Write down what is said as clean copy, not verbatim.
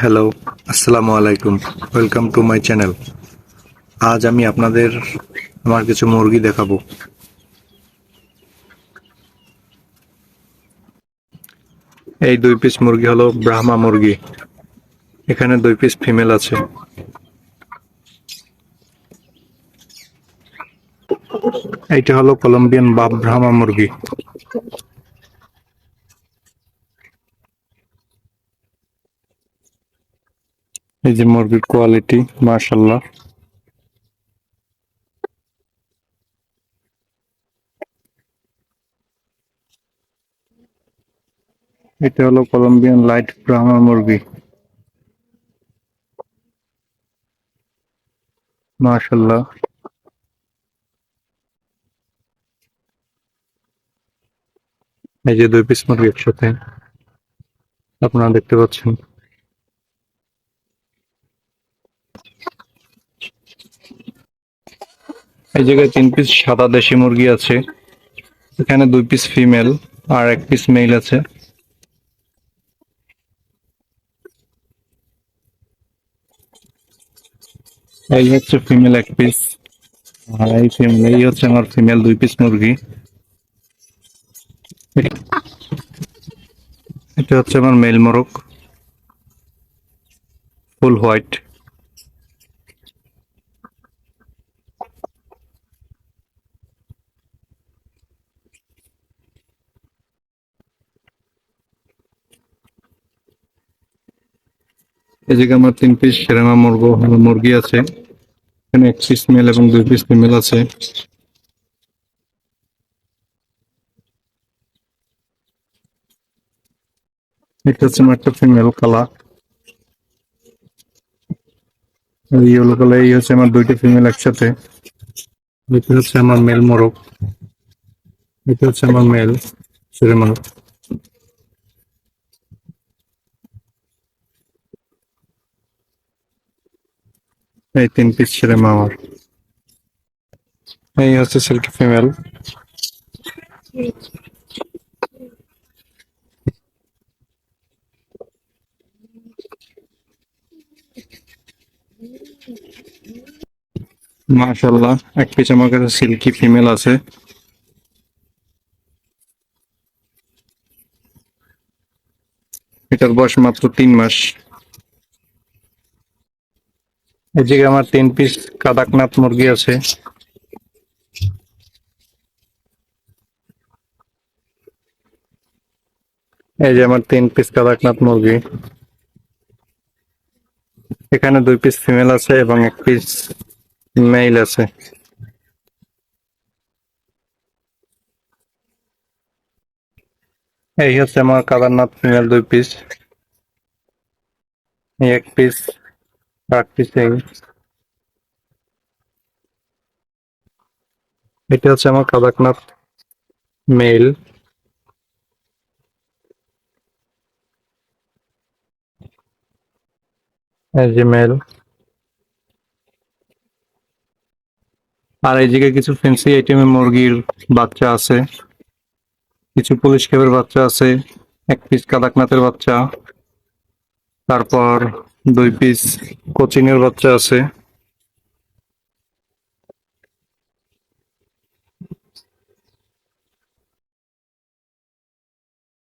Hello, আসসালামু আলাইকুম। Welcome to my channel. আজ আমি আপনাদের আমার কিছু মুরগি দেখাবো। এই 2 পিস মুরগি হলো ব্রাহ্মা মুরগি। এখানে 2 পিস ফিমেল আছে। এইটা হলো কলম্বিয়ান ব্রাহ্মা মুরগি। এই যে মুরগির কোয়ালিটি, মাশাআল্লাহ। এটা হলো কলম্বিয়ান লাইট ব্রাহ্মা মুরগি, মাশাআল্লাহ। এই যে 2 পিস মুরগি একসাথে আপনারা দেখতে পাচ্ছেন। এই জায়গায় 3 পিস সাদা দেশি মুরগি আছে। এখানে 2 পিস ফিমেল আর 1 পিস মেল আছে। এই হচ্ছে ফিমেল 1 পিস আর এই হচ্ছে আমার ফিমেল 2 পিস মুরগি। এটা হচ্ছে আমার মেল মোরগ, ফুল হোয়াইট। এই জায়গায় আমার 3 পিস সেরামা মুরগি আছে। এখানে 1 পিস মেল এবং 2 পিস ফিমেল আছে। এটা হচ্ছে আমার একটা ফিমেল কালা, ইয়েলো কালার। এই হচ্ছে আমার 2টা ফিমেল একসাথে। এটা হচ্ছে আমার মেল মোরগ, এটা হচ্ছে আমার মেল সেরেমা। এই 3 পিস সেরেমা আমার। এই হচ্ছে সিল্কি ফিমেল। মাশাআল্লাহ, 1 পিস আমার কাছে সিল্কি ফিমেল আছে। এটার বয়স মাত্র 3 মাস। এই জায়গায় আমার 3 পিস কাদাকনাথ মুরগি আছে। এই যে আমার 3 পিস কাদাকনাথ মুরগি। এখানে 2 পিস ফিমেল আছে এবং 1 পিস মেল আছে। এই হচ্ছে আমার Kadaknath female 2 piece, 1 piece, 8 piece. এটা হচ্ছে আমার কাদাকনাথ মেল। এই যে মেল। আর এই জায়গায় কিছু ফ্যান্সি আইটেমের মুরগির বাচ্চা আছে, কিছু পুলিশ ক্যাবের বাচ্চা আছে, 1 পিস কাদাকনাথের বাচ্চা, তারপর 2 পিস কোচিনের বাচ্চা আছে।